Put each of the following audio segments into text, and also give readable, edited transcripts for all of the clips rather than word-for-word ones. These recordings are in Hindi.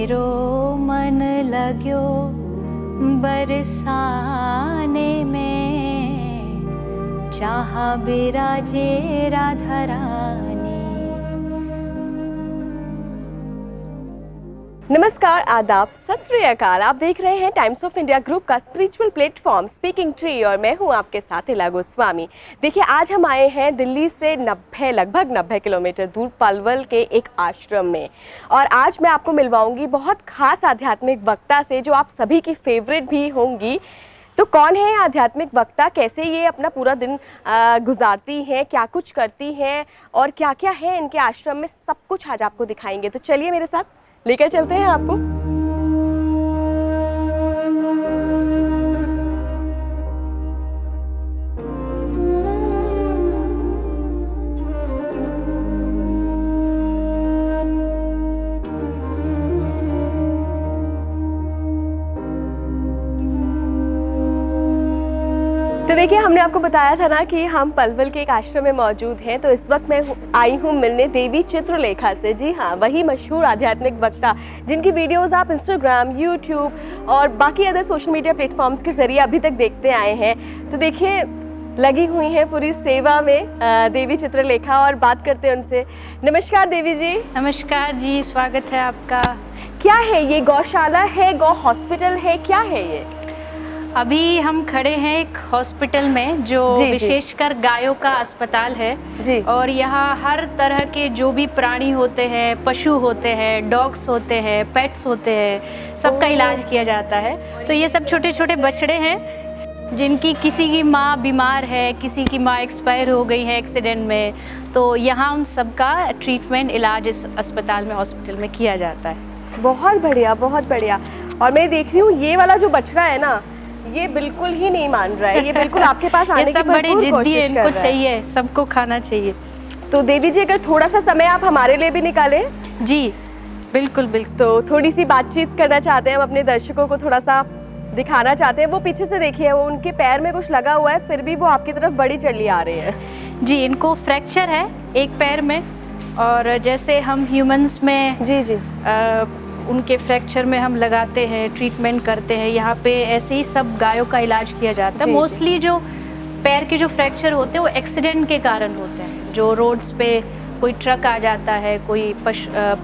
मेरो मन लाग्यो बरसाने में, जहाँ बिराजे राधा रानी। नमस्कार, आदाब, सत श्री अकाल। आप देख रहे हैं टाइम्स ऑफ इंडिया ग्रुप का स्पिरिचुअल प्लेटफॉर्म स्पीकिंग ट्री और मैं हूं आपके साथ इला गोस्वामी। देखिए, आज हम आए हैं दिल्ली से लगभग 90 किलोमीटर दूर पलवल के एक आश्रम में और आज मैं आपको मिलवाऊंगी बहुत खास आध्यात्मिक वक्ता से जो आप सभी की फेवरेट भी होंगी। तो कौन है ये आध्यात्मिक वक्ता, कैसे ये अपना पूरा दिन गुजारती हैं, क्या कुछ करती हैं और क्या क्या है इनके आश्रम में, सब कुछ आज आपको दिखाएंगे। तो चलिए मेरे साथ लेकर चलते हैं आपको। तो देखिए, हमने आपको बताया था ना कि हम पलवल के एक आश्रम में मौजूद हैं। तो इस वक्त मैं आई हूँ मिलने देवी चित्रलेखा से। जी हाँ, वही मशहूर आध्यात्मिक वक्ता जिनकी वीडियोस आप इंस्टाग्राम, यूट्यूब और बाकी अदर सोशल मीडिया प्लेटफॉर्म्स के जरिए अभी तक देखते आए हैं। तो देखिए, लगी हुई हैं पूरी सेवा में देवी चित्रलेखा और बात करते हैं उनसे। नमस्कार देवी जी। नमस्कार जी, स्वागत है आपका। क्या है ये? गौशाला है, गौ हॉस्पिटल है, क्या है ये? अभी हम खड़े हैं एक हॉस्पिटल में जो विशेषकर गायों का अस्पताल है जी। और यहाँ हर तरह के जो भी प्राणी होते हैं, पशु होते हैं, डॉग्स होते हैं, पेट्स होते हैं, सबका इलाज किया जाता है। तो ये सब छोटे छोटे बछड़े हैं जिनकी किसी की माँ बीमार है, किसी की माँ एक्सपायर हो गई है एक्सीडेंट में, तो यहाँ उन सबका ट्रीटमेंट, इलाज इस अस्पताल में, हॉस्पिटल में किया जाता है। बहुत बढ़िया, बहुत बढ़िया। और मैं देख रही हूँ ये वाला जो बछड़ा है ना, ये बिल्कुल ही नहीं मान रहा है, ये बिल्कुल आपके पास आने की भरपूर कोशिश कर रहा है। इनको चाहिए, सबको खाना चाहिए। तो देवी जी, अगर थोड़ा सा समय आप हमारे लिए भी निकालें। जी बिल्कुल बिल्कुल। तो थोड़ी सी बातचीत करना चाहते हैं, हम अपने दर्शकों को थोड़ा सा दिखाना चाहते हैं। वो पीछे से देखिए, वो उनके पैर में कुछ लगा हुआ है, फिर भी वो आपकी तरफ बड़ी चली आ रही है। जी, इनको फ्रैक्चर है एक पैर में, और जैसे हम ह्यूमंस में जी उनके फ्रैक्चर में हम लगाते हैं, ट्रीटमेंट करते हैं, यहाँ पे ऐसे ही सब गायों का इलाज किया जाता है। मोस्टली जो पैर के जो फ्रैक्चर होते हैं वो एक्सीडेंट के कारण होते हैं। जो रोड्स पे कोई ट्रक आ जाता है, कोई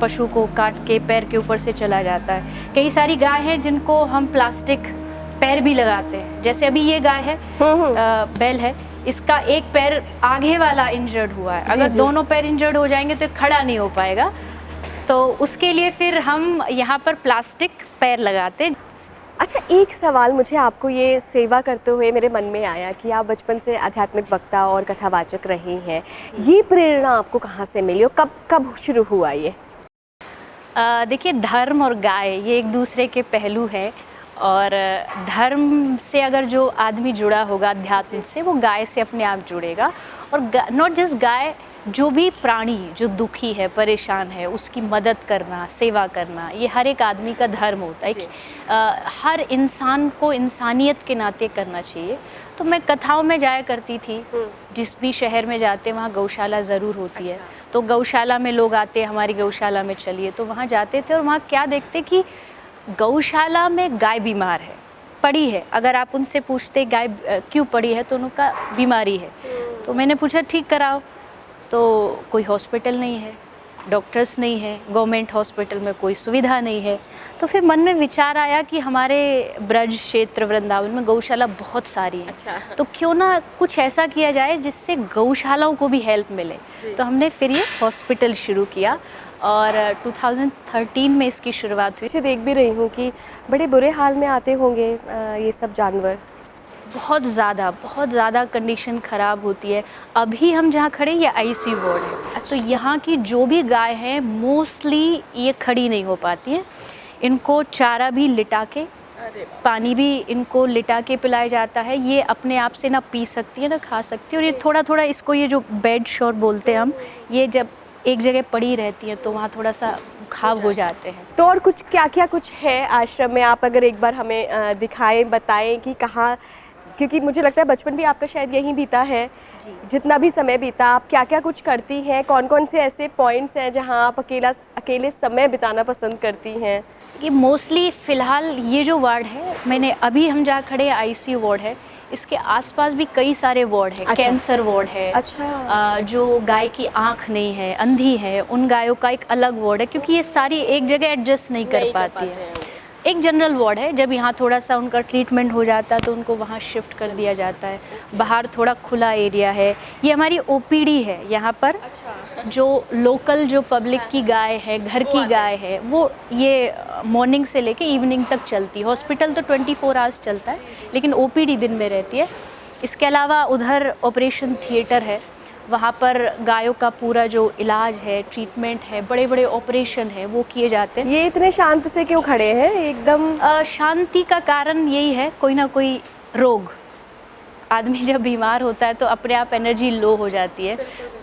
पशु को काट के पैर के ऊपर से चला जाता है। कई सारी गाय हैं जिनको हम प्लास्टिक पैर भी लगाते हैं। जैसे अभी ये गाय है, बैल है, इसका एक पैर आगे वाला इंजर्ड हुआ है। अगर दोनों पैर इंजर्ड हो जाएंगे तो खड़ा नहीं हो पाएगा, तो उसके लिए फिर हम यहाँ पर प्लास्टिक पैर लगाते हैं। अच्छा, एक सवाल मुझे आपको ये सेवा करते हुए मेरे मन में आया कि आप बचपन से आध्यात्मिक वक्ता और कथावाचक रही हैं। ये प्रेरणा आपको कहाँ से मिली और कब शुरू हुआ ये? देखिए, धर्म और गाय ये एक दूसरे के पहलू है, और धर्म से अगर जो आदमी जुड़ा होगा अध्यात्म से, वो गाय से अपने आप जुड़ेगा। और नॉट जस्ट गाय, जो भी प्राणी जो दुखी है, परेशान है, उसकी मदद करना, सेवा करना, ये हर एक आदमी का धर्म होता है कि हर इंसान को इंसानियत के नाते करना चाहिए। तो मैं कथाओं में जाया करती थी, जिस भी शहर में जाते वहाँ गौशाला ज़रूर होती है। तो गौशाला में लोग आते, हमारी गौशाला में चलिए, तो वहाँ जाते थे और वहाँ क्या देखते कि गौशाला में गाय बीमार है, पड़ी है। अगर आप उनसे पूछते गाय क्यों पड़ी है, तो उनका बीमारी है। तो मैंने पूछा ठीक कराओ, तो कोई हॉस्पिटल नहीं है, डॉक्टर्स नहीं है, गवर्नमेंट हॉस्पिटल में कोई सुविधा नहीं है। तो फिर मन में विचार आया कि हमारे ब्रज क्षेत्र वृंदावन में गौशाला बहुत सारी है। अच्छा। तो क्यों ना कुछ ऐसा किया जाए जिससे गौशालाओं को भी हेल्प मिले। तो हमने फिर ये हॉस्पिटल शुरू किया और 2013 में इसकी शुरुआत हुई। देख भी रही हूँ कि बड़े बुरे हाल में आते होंगे ये सब जानवर। बहुत ज़्यादा कंडीशन ख़राब होती है। अभी हम जहाँ खड़े ये आईसीयू वार्ड है। तो यहाँ की जो भी गाय हैं मोस्टली ये खड़ी नहीं हो पाती हैं। इनको चारा भी लिटा के, पानी भी इनको लिटा के पिलाया जाता है। ये अपने आप से ना पी सकती है ना खा सकती है। और ये थोड़ा इसको, ये जो बेड शोर बोलते हैं हम, ये जब एक जगह पड़ी रहती है तो वहाँ थोड़ा सा घाव हो जाते हैं। तो और कुछ क्या कुछ है आश्रम में, आप अगर एक बार हमें दिखाएं, बताएं कि कहाँ, क्योंकि मुझे लगता है बचपन भी आपका शायद यहीं बीता है। जितना भी समय बीता, आप क्या क्या कुछ करती हैं, कौन कौन से ऐसे पॉइंट्स हैं जहाँ आप अकेले समय बिताना पसंद करती हैं? ये मोस्टली फ़िलहाल ये जो वार्ड है, मैंने अभी हम जहाँ खड़े हैं आईसीयू वार्ड है, इसके आसपास भी कई सारे वार्ड हैं। अच्छा। कैंसर वार्ड है। अच्छा। जो गाय की आँख नहीं है, अंधी है, उन गायों का एक अलग वार्ड है, क्योंकि ये सारी एक जगह एडजस्ट नहीं कर पाती है। एक जनरल वार्ड है, जब यहाँ थोड़ा सा उनका ट्रीटमेंट हो जाता है तो उनको वहाँ शिफ्ट कर दिया जाता है। बाहर थोड़ा खुला एरिया है। ये हमारी ओपीडी है। यहाँ पर जो लोकल जो पब्लिक की गाय है, घर की गाय है, वो ये मॉर्निंग से लेके इवनिंग तक चलती है। हॉस्पिटल तो 24 आवर्स चलता है, लेकिन ओपीडी दिन में रहती है। इसके अलावा उधर ऑपरेशन थिएटर है, वहाँ पर गायों का पूरा जो इलाज है, ट्रीटमेंट है, बड़े बड़े ऑपरेशन है, वो किए जाते हैं। ये इतने शांत से क्यों खड़े हैं एकदम? शांति का कारण यही है, कोई ना कोई रोग, आदमी जब बीमार होता है तो अपने आप एनर्जी लो हो जाती है।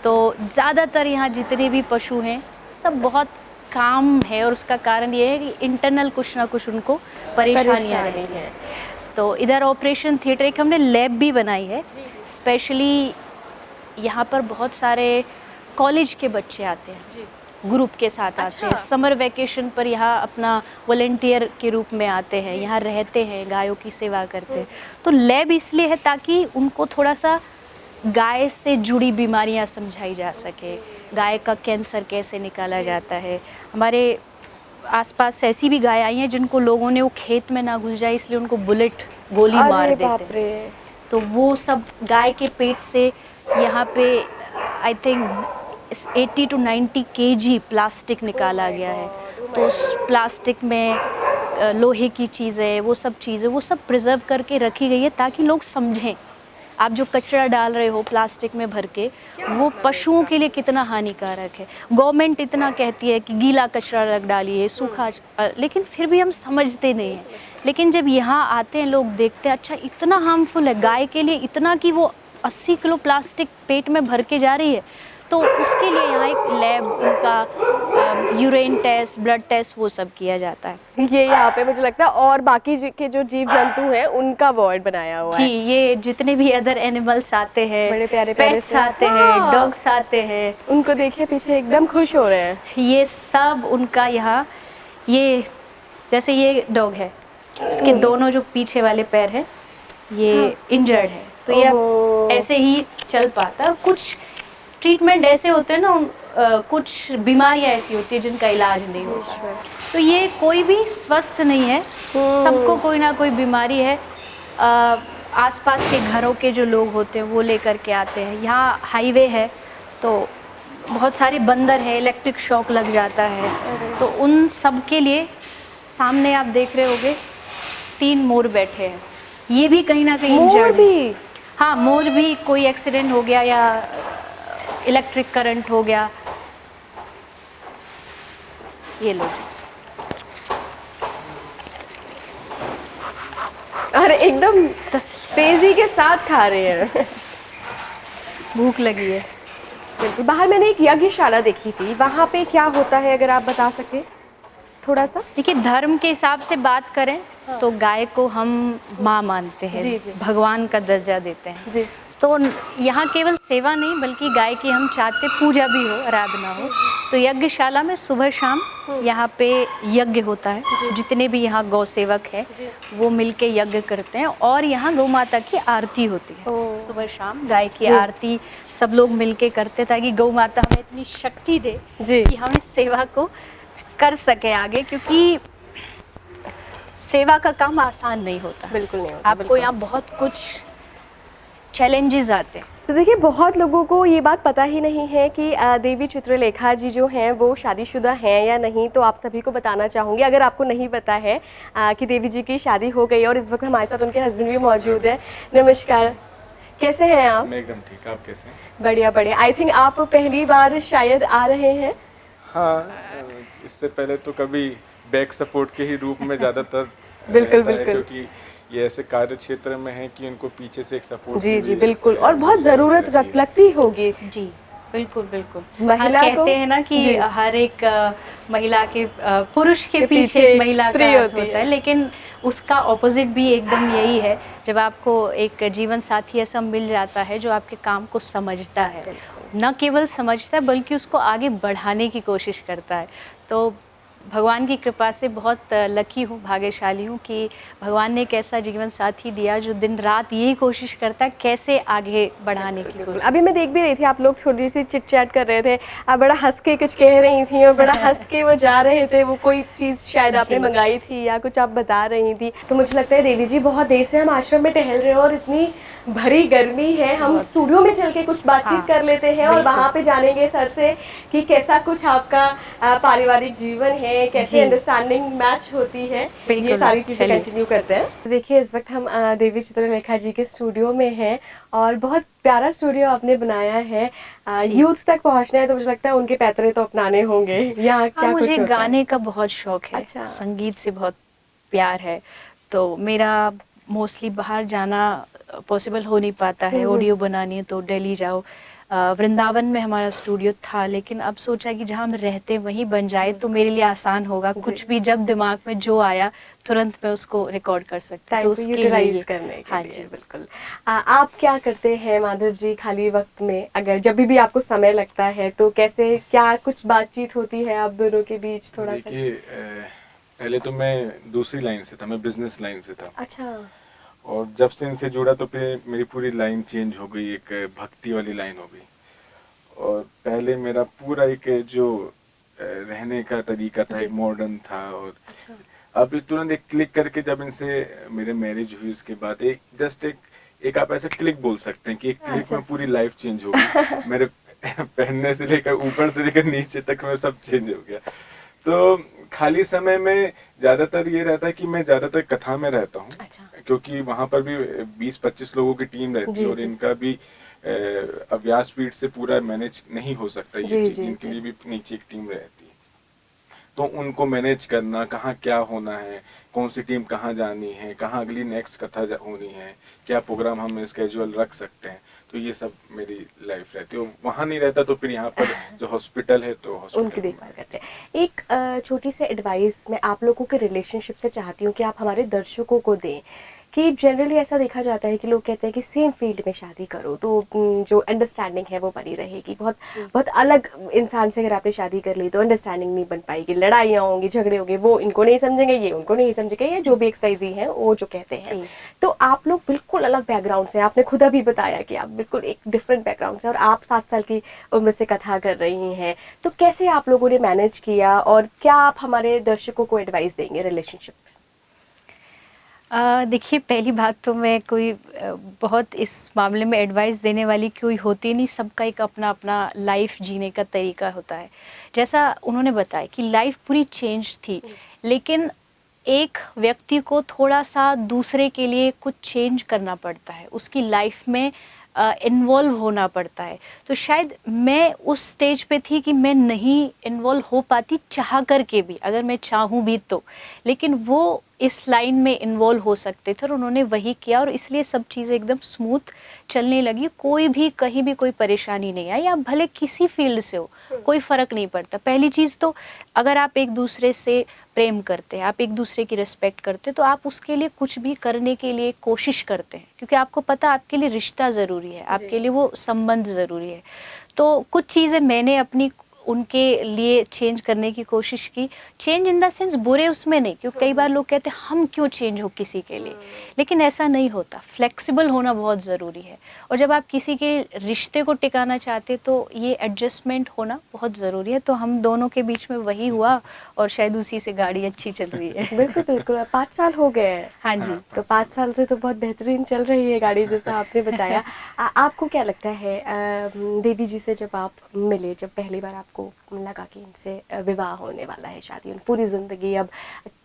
तो ज़्यादातर यहाँ जितने भी पशु हैं सब बहुत काम है, और उसका कारण ये है कि इंटरनल कुछ ना कुछ उनको परेशानियाँ रही हैं। तो इधर ऑपरेशन थिएटर, एक हमने लैब भी बनाई है स्पेशली। यहाँ पर बहुत सारे कॉलेज के बच्चे आते हैं, ग्रुप के साथ आते हैं। समर वैकेशन पर यहाँ अपना वॉलेंटियर के रूप में आते हैं, यहाँ रहते हैं, गायों की सेवा करते हैं। तो लैब इसलिए है ताकि उनको थोड़ा सा गाय से जुड़ी बीमारियाँ समझाई जा सके, गाय का कैंसर कैसे निकाला जाता है। हमारे आसपास ऐसी भी गाय आई हैं जिनको लोगों ने वो खेत में ना घुस जाए इसलिए उनको बुलेट गोली मार देते हैं। तो वो सब गाय के पेट से यहाँ पे I think 80 to 90 kg plastic निकाला गया है। तो उस प्लास्टिक में लोहे की चीज़ें, वो सब प्रिजर्व करके रखी गई है ताकि लोग समझें आप जो कचरा डाल रहे हो प्लास्टिक में भर के, वो पशुओं के लिए कितना हानिकारक है। गवर्नमेंट इतना कहती है कि गीला कचरा रख डालिए, सूखा, लेकिन फिर भी हम समझते नहीं हैं। लेकिन जब यहाँ आते हैं लोग देखते हैं अच्छा इतना हार्मफुल है गाय के लिए, इतना कि वो 80 किलो प्लास्टिक पेट में भर के जा रही है। तो उसके लिए यहाँ एक लैब, उनका यूरिन टेस्ट, ब्लड टेस्ट, वो सब किया जाता है। ये यहाँ पे मुझे लगता है और बाकी के जो जीव जंतु हैं उनका वार्ड बनाया हुआ है। जी, ये जितने भी अदर एनिमल्स आते हैं, बड़े प्यारे प्यारे पेट्स आते हैं, डॉग्स आते हैं, उनको देखिए पीछे एकदम खुश हो रहे हैं। ये सब उनका यहाँ, ये जैसे ये डॉग है, इसके दोनों जो पीछे वाले पैर हैं ये इंजर्ड है, तो ये अब ऐसे ही चल पाता है। कुछ ट्रीटमेंट ऐसे होते हैं ना, कुछ बीमारियां ऐसी होती है जिनका इलाज नहीं होता। तो ये कोई भी स्वस्थ नहीं है, सबको कोई ना कोई बीमारी है। आसपास के घरों के जो लोग होते हैं वो लेकर के आते हैं। यहाँ हाईवे है तो बहुत सारे बंदर हैं, इलेक्ट्रिक शॉक लग जाता है, तो उन सब के लिए सामने आप देख रहे होगे 3 मोर बैठे हैं। ये भी कहीं ना कहीं इंजर्ड है। हाँ, मोर भी कोई एक्सीडेंट हो गया या इलेक्ट्रिक करंट हो गया। ये लो, अरे एकदम तेजी के साथ खा रहे हैं। भूख लगी है। बिल्कुल। बाहर मैंने एक यज्ञशाला देखी थी, वहाँ पे क्या होता है अगर आप बता सके थोड़ा सा? देखिए, धर्म के हिसाब से बात करें तो गाय को हम माँ मानते हैं, जी, जी। भगवान का दर्जा देते हैं जी। तो यहाँ केवल सेवा नहीं बल्कि गाय की हम चाहते पूजा भी हो, आराधना हो। तो यज्ञशाला में सुबह शाम यहाँ पे यज्ञ होता है। जितने भी यहाँ गौ सेवक हैं वो मिलके यज्ञ करते हैं, और यहाँ गौ माता की आरती होती है। सुबह शाम गाय की आरती सब लोग मिलके करते ताकि गौ माता हमें इतनी शक्ति दे कि हम इस सेवा को कर सके आगे, क्योंकि सेवा का काम आसान नहीं होता। बिल्कुल नहीं होता। आपको यहाँ बहुत कुछ चैलेंजेस आते हैं। तो देखिए, बहुत लोगों को ये बात पता ही नहीं है कि देवी चित्रलेखा जी जो हैं वो शादीशुदा हैं या नहीं। तो आप सभी को बताना चाहूँगी, अगर आपको नहीं पता है कि देवी जी की शादी हो गई, और इस वक्त हमारे साथ उनके हस्बैंड भी मौजूद है। नमस्कार, कैसे हैं आप? मैं एकदम ठीक, आप कैसे हैं? बढ़िया बढ़िया। आई थिंक आप पहली बार शायद आ रहे हैं। हाँ, इससे पहले तो कभी बैक सपोर्ट के ही रूप में ज़्यादातर बिल्कुल रहता है, बिल्कुल। क्योंकि ये ऐसे कार्य क्षेत्र में है कि उनको पीछे से एक सपोर्ट जी जी बिल्कुल, और बहुत ज़रूरत लगती होगी। जी बिल्कुल बिल्कुल। महिला को कहते हैं ना कि हर एक महिला के पुरुष के पीछे एक महिला का हाथ होता है, लेकिन उसका ऑपोजिट भी एकदम यही है। जब आपको एक जीवन साथी ऐसा मिल जाता है जो आपके काम को समझता है, न केवल समझता है बल्कि उसको आगे बढ़ाने की कोशिश करता है, तो भगवान की कृपा से बहुत लकी हूँ, भाग्यशाली हूँ कि भगवान ने एक ऐसा जीवन साथी दिया जो दिन रात यही कोशिश करता है कैसे आगे बढ़ाने की बिल्कुल। कोशिश। अभी मैं देख भी रही थी आप लोग छोटी सी चिट चैट कर रहे थे, आप बड़ा हंस के कुछ कह रही थी और बड़ा हंस के वो जा रहे थे, वो कोई चीज़ शायद आपने जी। मंगाई थी या कुछ आप बता रही थी। तो मुझे लगता है देवी जी बहुत देर से हम आश्रम में टहल रहे हैं और इतनी भरी गर्मी है, हम बहुत। स्टूडियो में चल के कुछ बातचीत हाँ, कर लेते हैं और बिल्कुल। वहाँ पे जानेंगे सर से कि कैसा कुछ आपका पारिवारिक जीवन है, कैसे जी, अंडरस्टैंडिंग मैच होती है, ये बिल्कुल, सारी चीज़ें चलिए। कंटिन्यू करते हैं। देखिए इस वक्त हम देवी चित्रलेखा जी के स्टूडियो में हैं और बहुत प्यारा स्टूडियो आपने बनाया है। जी। यूथ तक पहुंचना है तो मुझे लगता है उनके पैतरे तो अपनाने होंगे। यहाँ हाँ, क्या कुछ मुझे होता है? गाने का बहुत शौक है, अच्छा। संगीत से बहुत प्यार है, तो मेरा मोस्टली बाहर जाना पॉसिबल हो नहीं पाता है, ऑडियो बनानी है तो दिल्ली जाओ। वृंदावन में हमारा स्टूडियो था, लेकिन अब सोचा कि जहाँ हम रहते हैं वहीं बन जाए तो मेरे लिए आसान होगा, जी। कुछ भी जब दिमाग में जो आया तुरंत मैं उसको रिकॉर्ड कर सकती, टाइम तो को उसके लिए यूटिलाइज ये। करने के हाँ लिए जी। बिल्कुल। आप क्या करते हैं माधुर जी खाली वक्त में, अगर जब भी आपको समय लगता है तो कैसे क्या कुछ बातचीत होती है आप दोनों के बीच, थोड़ा सा? देखिए पहले तो मैं दूसरी लाइन से था, मैं बिजनेस लाइन से था। अच्छा। और जब से इनसे जुड़ा तो फिर मेरी पूरी लाइन चेंज हो गई, एक भक्ति वाली लाइन हो गई। और पहले मेरा पूरा एक जो रहने का तरीका था जी। एक मॉडर्न था। और अच्छा। अब तुरंत एक क्लिक करके जब इनसे मेरे मैरिज हुई उसके बाद एक जस्ट एक आप ऐसे क्लिक बोल सकते हैं कि एक क्लिक अच्छा। में पूरी लाइफ चेंज हो गई। मेरे पहनने से लेकर ऊपर से लेकर नीचे तक में सब चेंज हो गया। तो खाली समय में ज्यादातर ये रहता है कि मैं ज्यादातर कथा में रहता हूँ, अच्छा। क्योंकि वहां पर भी 20-25 लोगों की टीम रहती है जी और जी इनका भी व्यासपीठ से पूरा मैनेज नहीं हो सकता ये जी चीज, जी इनके जी। लिए भी नीचे एक टीम रहती है। तो उनको मैनेज करना, कहाँ क्या होना है, कौन सी टीम कहाँ जानी है, कहाँ अगली नेक्स्ट कथा होनी है, क्या प्रोग्राम हम स्केड्यूल रख सकते हैं, तो ये सब मेरी लाइफ रहती है। वहाँ नहीं रहता तो फिर यहाँ पर जो हॉस्पिटल है तो हॉस्पिटल उनकी में देखभाल मैं। करते हैं। एक छोटी सी एडवाइस मैं आप लोगों के रिलेशनशिप से चाहती हूँ कि आप हमारे दर्शकों को दें कि जनरली ऐसा देखा जाता है कि लोग कहते हैं कि सेम फील्ड में शादी करो तो जो अंडरस्टैंडिंग है वो बनी रहेगी। बहुत जी। बहुत अलग इंसान से अगर आपने शादी कर ली तो अंडरस्टैंडिंग नहीं बन पाएगी, लड़ाइयाँ होंगी, झगड़े होंगे, वो इनको नहीं समझेंगे, ये उनको नहीं समझेंगे, या जो भी XYZ है वो जो कहते हैं। जी। तो आप लोग बिल्कुल अलग बैकग्राउंड से, आपने खुद अभी बताया कि आप बिल्कुल एक डिफरेंट बैकग्राउंड से और आप 7 साल की उम्र से कथा कर रही हैं, तो कैसे आप लोगों ने मैनेज किया और क्या आप हमारे दर्शकों को एडवाइस देंगे रिलेशनशिप? देखिए, पहली बात तो मैं कोई बहुत इस मामले में एडवाइस देने वाली कोई होती नहीं, सबका एक अपना-अपना लाइफ जीने का तरीका होता है। जैसा उन्होंने बताया कि लाइफ पूरी चेंज थी, लेकिन एक व्यक्ति को थोड़ा-सा दूसरे के लिए कुछ चेंज करना पड़ता है, उसकी लाइफ में इन्वॉल्व होना पड़ता है। तो शायद मैं उस स्टेज पे थी कि मैं नहीं इन्वॉल्व हो पाती चाह कर के भी, अगर मैं चाहूँ भी तो। लेकिन वो इस लाइन में इन्वॉल्व हो सकते थे और उन्होंने वही किया और इसलिए सब चीज़ें एकदम स्मूथ चलने लगी। कोई भी कहीं भी कोई परेशानी नहीं आई, आप भले किसी फील्ड से हो, कोई फ़र्क नहीं पड़ता। पहली चीज़ तो अगर आप एक दूसरे से प्रेम करते हैं, आप एक दूसरे की रिस्पेक्ट करते हैं, तो आप उसके लिए कुछ भी करने के लिए कोशिश करते हैं, क्योंकि आपको पता है आपके लिए रिश्ता ज़रूरी है, आपके लिए वो संबंध ज़रूरी है। तो कुछ चीज़ें मैंने अपनी उनके लिए चेंज करने की कोशिश की। चेंज इन द सेंस बुरे उसमें नहीं, क्योंकि कई बार लोग कहते हैं हम क्यों चेंज हो किसी के लिए, लेकिन ऐसा नहीं होता। फ्लेक्सिबल होना बहुत ज़रूरी है और जब आप किसी के रिश्ते को टिकाना चाहते तो ये एडजस्टमेंट होना बहुत ज़रूरी है। तो हम दोनों के बीच में वही हुआ और शायद उसी से गाड़ी अच्छी चल रही है। बिल्कुल बिल्कुल। अब 5 साल हो गए हैं, हाँ हाँ, जी। तो 5 साल 5 साल से तो बहुत बेहतरीन चल रही है गाड़ी, जैसा आपने बताया। आपको क्या लगता है देवी जी से जब आप मिले, जब पहली बार आपको लगा कि इनसे विवाह होने वाला है, शादी पूरी जिंदगी अब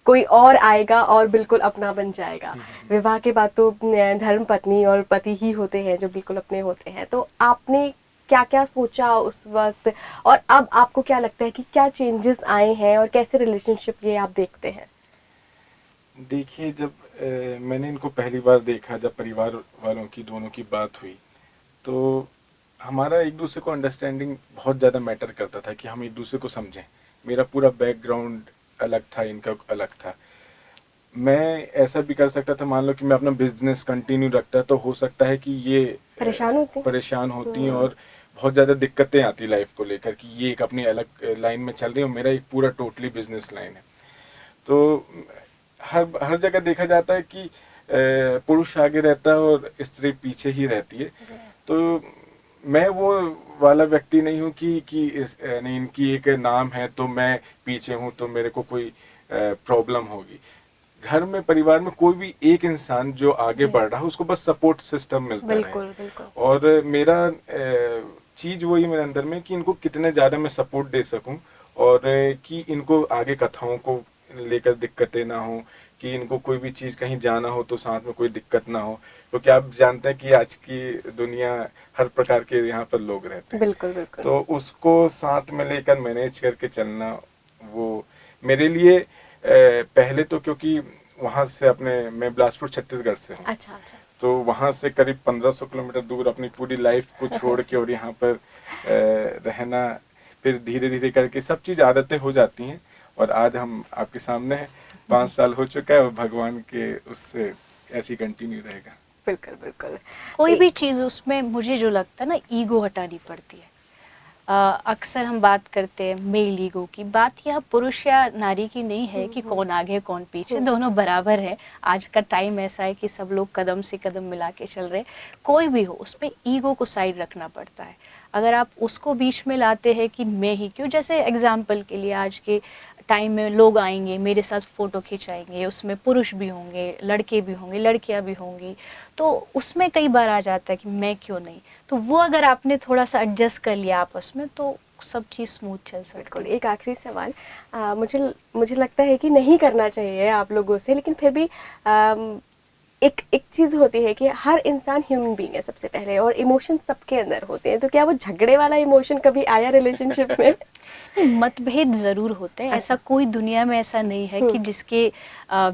कोई और आएगा और बिल्कुल अपना बन जाएगा, विवाह के बाद तो धर्म पत्नी और पति ही होते हैं जो बिल्कुल अपने होते हैं, तो आपने क्या क्या सोचा उस वक्त और अब आपको क्या लगता है कि क्या चेंजेस आए हैं और कैसे रिलेशनशिप ये आप देखते हैं? देखिए, जब मैंने इनको पहली बार देखा, जब परिवार वालों की दोनों की बात हुई, तो हमारा एक दूसरे को अंडरस्टैंडिंग बहुत ज़्यादा मैटर करता था कि हम एक दूसरे को समझें। मेरा पूरा बैकग्राउंड अलग था, इनका अलग था। मैं ऐसा भी कर सकता था, मान लो कि मैं अपना बिजनेस कंटिन्यू रखता तो हो सकता है कि ये परेशान होती? परेशान होती और बहुत ज़्यादा दिक्कतें आती लाइफ को लेकर कि ये एक अपनी अलग लाइन में चल रही है और मेरा एक पूरा टोटली बिजनेस लाइन है। तो हर हर जगह देखा जाता है कि पुरुष आगे रहता है और स्त्री पीछे ही रहती है। तो मैं वो वाला व्यक्ति नहीं हूँ कि नहीं, इनकी एक नाम है तो मैं पीछे हूँ तो मेरे को कोई प्रॉब्लम होगी। घर में परिवार में कोई भी एक इंसान जो आगे बढ़ रहा है उसको बस सपोर्ट सिस्टम मिलता रहे। बिल्कुल बिल्कुल। और मेरा चीज वही मेरे अंदर में कि इनको कितने ज्यादा मैं सपोर्ट दे सकूं और कि इनको आगे कथाओं को लेकर दिक्कतें ना हो, कि इनको कोई भी चीज कहीं जाना हो तो साथ में कोई दिक्कत ना हो, क्योंकि आप जानते हैं कि आज की दुनिया हर प्रकार के यहाँ पर लोग रहते हैं। बिल्कुल बिल्कुल। तो उसको साथ में लेकर मैनेज करके चलना वो मेरे लिए पहले तो, क्योंकि वहां से मैं बिलासपुर छत्तीसगढ़ से हूँ। अच्छा अच्छा। तो वहां से करीब 1500 किलोमीटर दूर अपनी पूरी लाइफ को छोड़ के और यहाँ पर रहना, फिर धीरे धीरे करके सब चीज आदतें हो जाती हैं और आज हम आपके सामने हैं। 5 साल हो चुका है और भगवान के उससे ऐसी कंटिन्यू रहेगा। बिल्कुल बिल्कुल। कोई भी चीज़ उसमें मुझे जो लगता है ना, ईगो हटानी पड़ती है। अक्सर हम बात करते हैं मेल ईगो की। बात यहाँ पुरुष या नारी की नहीं है कि कौन आगे कौन पीछे, दोनों बराबर है। आज का टाइम ऐसा है कि सब लोग कदम से कदम मिला के चल रहे हैं। कोई भी हो, उसमें ईगो को साइड रखना पड़ता है। अगर आप उसको बीच में लाते हैं कि मैं ही क्यों, जैसे एग्जाम्पल के लिए आज के टाइम में लोग आएंगे मेरे साथ फ़ोटो खिंचाएंगे, उसमें पुरुष भी होंगे, लड़के भी होंगे, लड़कियां भी होंगी, तो उसमें कई बार आ जाता है कि मैं क्यों नहीं। तो वो अगर आपने थोड़ा सा एडजस्ट कर लिया आपस में तो सब चीज़ स्मूथ चल सकती बिल्कुल। है। एक आखिरी सवाल, मुझे लगता है कि नहीं करना चाहिए आप लोगों से, लेकिन फिर भी एक एक चीज़ होती है कि हर इंसान ह्यूमन बीइंग है सबसे पहले, और इमोशन सबके अंदर होते हैं। तो क्या वो झगड़े वाला इमोशन कभी आया रिलेशनशिप में? नहीं, मतभेद ज़रूर होते हैं। ऐसा कोई दुनिया में ऐसा नहीं है कि जिसके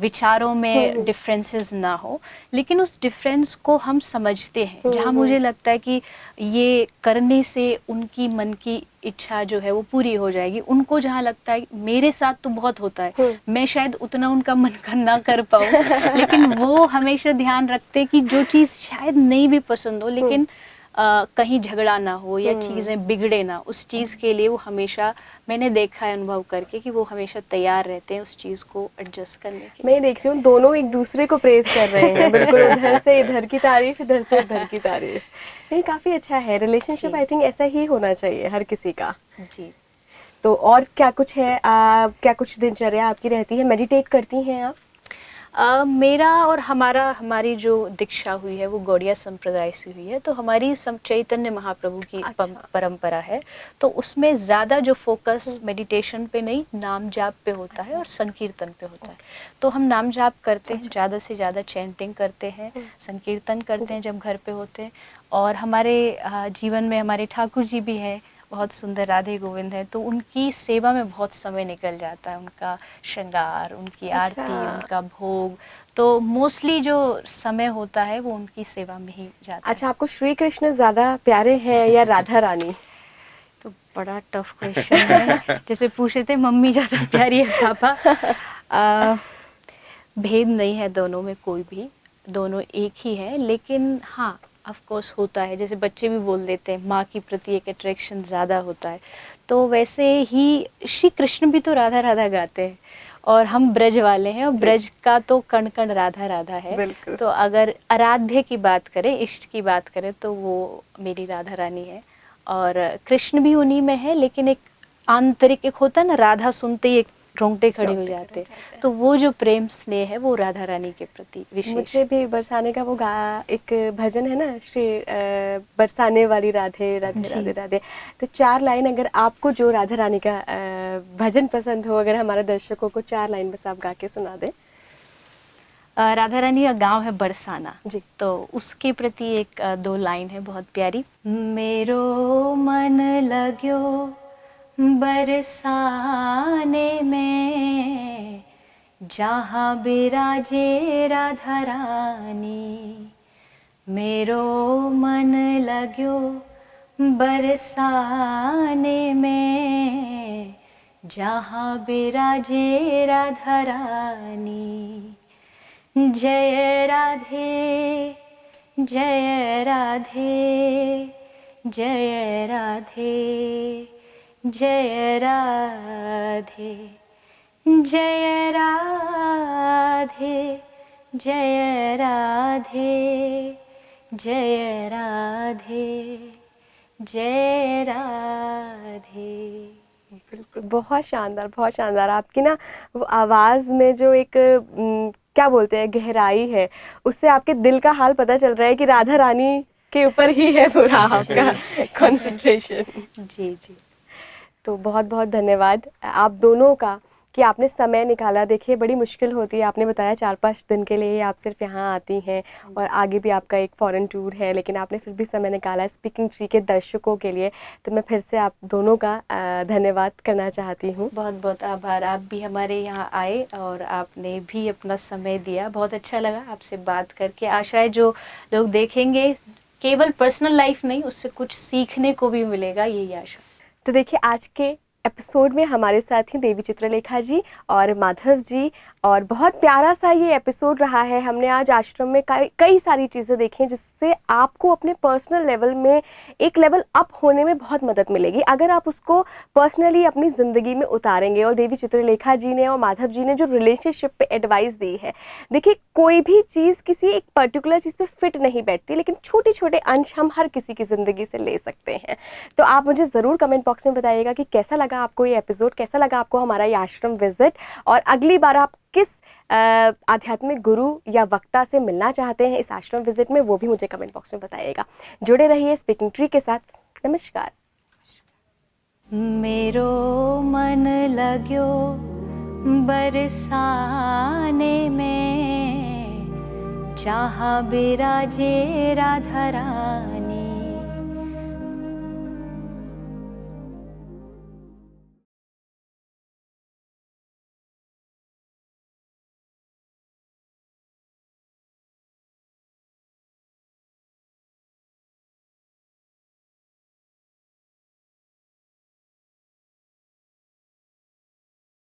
विचारों में डिफरेंसेस ना हो, लेकिन उस डिफरेंस को हम समझते हैं। जहाँ मुझे लगता है कि ये करने से उनकी मन की इच्छा जो है वो पूरी हो जाएगी, उनको जहाँ लगता है मेरे साथ तो बहुत होता है, मैं शायद उतना उनका मन का ना कर पाऊँ, लेकिन वो हमेशा ध्यान रखते हैं कि जो चीज़ शायद नहीं भी पसंद हो, लेकिन कहीं झगड़ा ना हो या चीज़ें बिगड़े ना, उस चीज़ के लिए वो हमेशा, मैंने देखा है अनुभव करके कि वो हमेशा तैयार रहते हैं उस चीज़ को एडजस्ट करने के लिए। मैं देख रही हूँ दोनों एक दूसरे को प्रेज कर रहे हैं, बिल्कुल उधर से इधर की तारीफ, इधर से उधर की तारीफ। नहीं, काफ़ी अच्छा है रिलेशनशिप। आई थिंक ऐसा ही होना चाहिए हर किसी का। जी। तो और क्या कुछ है, क्या कुछ दिनचर्या आपकी रहती है? मेडिटेट करती हैं आप? मेरा और हमारी जो दीक्षा हुई है वो गौड़िया संप्रदाय से हुई है, तो हमारी चैतन्य महाप्रभु की परंपरा है। तो उसमें ज़्यादा जो फोकस मेडिटेशन पे नहीं, नाम जाप पे होता है और संकीर्तन पे होता है। तो हम नाम जाप करते हैं, ज़्यादा से ज़्यादा चैंटिंग करते हैं, संकीर्तन करते हैं जब घर पे होते हैं। और हमारे जीवन में हमारे ठाकुर जी भी हैं, बहुत सुंदर राधे गोविंद है, तो उनकी सेवा में बहुत समय निकल जाता है। उनका श्रृंगार, उनकी आरती, उनका भोग, तो मोस्टली जो समय होता है वो उनकी सेवा में ही जाता है। अच्छा, आपको श्री कृष्ण ज़्यादा प्यारे हैं या राधा रानी? तो बड़ा टफ क्वेश्चन है। जैसे पूछे थे मम्मी ज़्यादा प्यारी है पापा, भेद नहीं है दोनों में कोई भी, दोनों एक ही है। लेकिन हाँ, ऑफ कोर्स होता है, जैसे बच्चे भी बोल देते हैं माँ के प्रति एक अट्रैक्शन ज़्यादा होता है, तो वैसे ही श्री कृष्ण भी तो राधा राधा गाते हैं और हम ब्रज वाले हैं, और ब्रज का तो कण कण राधा राधा है। तो अगर आराध्य की बात करें, इष्ट की बात करें, तो वो मेरी राधा रानी है और कृष्ण भी उन्हीं में है। लेकिन एक आंतरिक, एक होता है ना, राधा सुनते ही एक रोंगटे खड़े हो जाते हैं, तो वो जो प्रेम स्नेह है वो राधा रानी के प्रति विशेष। मुझे भी बरसाने का वो एक भजन है ना, श्री बरसाने वाली राधे राधे राधे राधे। तो 4 लाइन अगर आपको जो राधा रानी का भजन पसंद हो, अगर हमारे दर्शकों को 4 लाइन बस आप गा के सुना दें। राधा रानी का गांव है बरसाना जी, तो उसके प्रति एक 2 लाइन है बहुत प्यारी। मेरो मन लग्यो बरसाने में, जहाँ बिराजे राधा रानी। मेरो मन लग्यो बरसाने में, जहाँ बिराजे राधा रानी। जय राधे जय राधे, जय राधे, जय राधे, जय राधे, जय राधे, जय राधे, जय राधे। बिल्कुल, बहुत शानदार, बहुत शानदार। आपकी ना वो आवाज़ में जो एक क्या बोलते हैं गहराई है, उससे आपके दिल का हाल पता चल रहा है कि राधा रानी के ऊपर ही है पूरा आपका कंसंट्रेशन। जी, जी। तो बहुत बहुत धन्यवाद आप दोनों का कि आपने समय निकाला। देखिए बड़ी मुश्किल होती है, आपने बताया 4-5 दिन के लिए आप सिर्फ यहाँ आती हैं और आगे भी आपका एक फ़ॉरेन टूर है, लेकिन आपने फिर भी समय निकाला स्पीकिंग ट्री के दर्शकों के लिए। तो मैं फिर से आप दोनों का धन्यवाद करना चाहती हूँ। बहुत बहुत आभार, आप भी हमारे यहाँ आए और आपने भी अपना समय दिया। बहुत अच्छा लगा आपसे बात करके। आशा है जो लोग देखेंगे केवल पर्सनल लाइफ नहीं, उससे कुछ सीखने को भी मिलेगा, यही आशा। तो देखिए आज के एपिसोड में हमारे साथ ही देवी चित्रलेखा जी और माधव जी, और बहुत प्यारा सा ये एपिसोड रहा है। हमने आज आश्रम में कई सारी चीज़ें देखी हैं जिससे आपको अपने पर्सनल लेवल में एक लेवल अप होने में बहुत मदद मिलेगी अगर आप उसको पर्सनली अपनी ज़िंदगी में उतारेंगे। और देवी चित्रलेखा जी ने और माधव जी ने जो रिलेशनशिप पे एडवाइस दी है, देखिए कोई भी चीज़ किसी एक पर्टिकुलर चीज़ पे फिट नहीं बैठती, लेकिन छोटे छोटे अंश हम हर किसी की ज़िंदगी से ले सकते हैं। तो आप मुझे ज़रूर कमेंट बॉक्स में बताइएगा कि कैसा लगा आपको ये एपिसोड, कैसा लगा आपको हमारा ये आश्रम विजिट, और अगली बार आप किस आध्यात्मिक गुरु या वक्ता से मिलना चाहते हैं इस आश्रम विजिट में, वो भी मुझे कमेंट बॉक्स में बताइएगा। जुड़े रहिए स्पीकिंग ट्री के साथ। नमस्कार। मेरो मन लाग्यो बरसाने में, जहाँ बिराजे राधा रानी।